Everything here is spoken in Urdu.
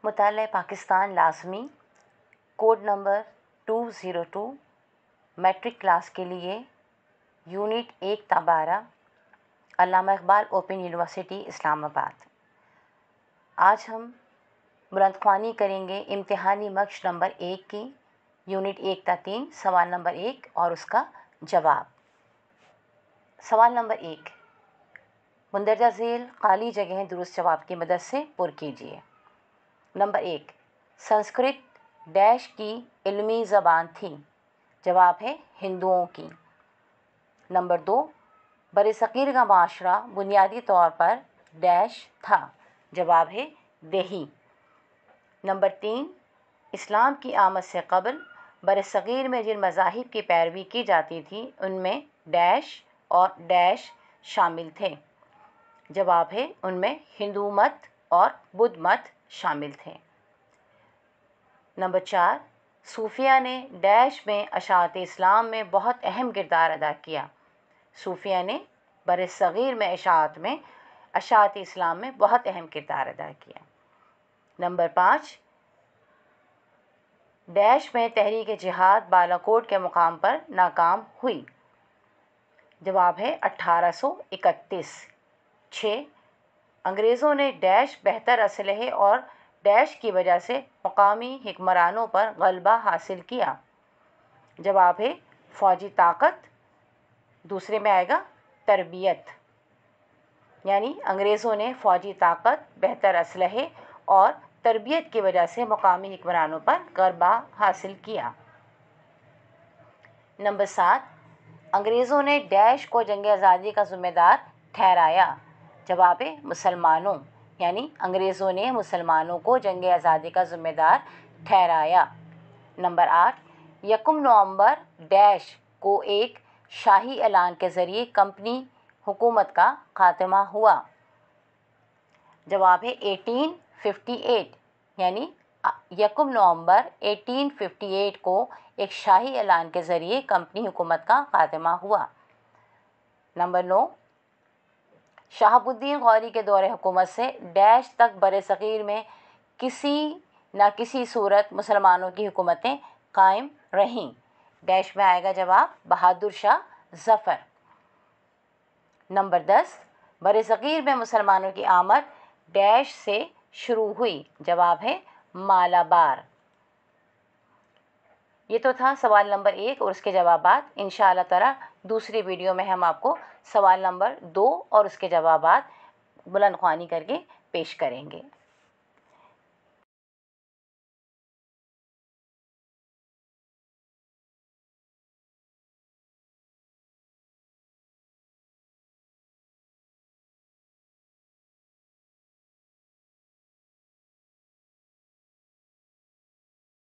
مطالعہ پاکستان لازمی کوڈ نمبر 202 میٹرک کلاس کے لیے یونٹ 1 تا 12 علامہ اقبال اوپن یونیورسٹی اسلام آباد۔ آج ہم بلند خوانی کریں گے امتحانی مشق نمبر 1 کی یونٹ 1 تا 3 سوال نمبر 1 اور اس کا جواب۔ سوال نمبر 1، مندرجہ ذیل خالی جگہیں درست جواب کی مدد سے پر کیجیے۔ نمبر 1، سنسکرت ڈیش کی علمی زبان تھی؟ جواب ہے ہندوؤں کی۔ نمبر 2، برصغیر کا معاشرہ بنیادی طور پر ڈیش تھا؟ جواب ہے دیہی۔ نمبر 3، اسلام کی آمد سے قبل برصغیر میں جن مذاہب کی پیروی کی جاتی تھی ان میں ڈیش اور ڈیش شامل تھے؟ جواب ہے ان میں ہندو مت اور بدھ مت شامل تھے۔ نمبر 4، صوفیہ نے ڈیش میں اشاعت اسلام میں بہت اہم کردار ادا کیا؟ صوفیہ نے برصغیر میں اشاعت اسلام میں بہت اہم کردار ادا کیا۔ نمبر 5، ڈیش میں تحریک جہاد بالاکوٹ کے مقام پر ناکام ہوئی؟ جواب ہے 1831۔ 6، انگریزوں نے ڈیش بہتر اسلحے اور ڈیش کی وجہ سے مقامی حکمرانوں پر غلبہ حاصل کیا؟ جواب ہے فوجی طاقت، دوسرے میں آئے گا تربیت، یعنی انگریزوں نے فوجی طاقت، بہتر اسلحے اور تربیت کی وجہ سے مقامی حکمرانوں پر غلبہ حاصل کیا۔ نمبر 7، انگریزوں نے ڈیش کو جنگ آزادی کا ذمہ دار ٹھہرایا؟ جواب ہے مسلمانوں، یعنی انگریزوں نے مسلمانوں کو جنگ آزادی کا ذمہ دار ٹھہرایا۔ نمبر 8، 1 نومبر ڈیش کو ایک شاہی اعلان کے ذریعے کمپنی حکومت کا خاتمہ ہوا؟ جواب ہے 1858، یعنی 1 نومبر 1858 کو ایک شاہی اعلان کے ذریعے کمپنی حکومت کا خاتمہ ہوا۔ نمبر 9، شہاب الدین غوری کے دور حکومت سے ڈیش تک برصغیر میں کسی نہ کسی صورت مسلمانوں کی حکومتیں قائم رہیں؟ ڈیش میں آئے گا جواب بہادر شاہ ظفر۔ نمبر 10، برصغیر میں مسلمانوں کی آمد ڈیش سے شروع ہوئی؟ جواب ہے مالابار۔ یہ تو تھا سوال نمبر 1 اور اس کے جوابات۔ انشاءاللہ تعالی دوسری ویڈیو میں ہم آپ کو سوال نمبر 2 اور اس کے جوابات بلند خوانی کر کے پیش کریں گے۔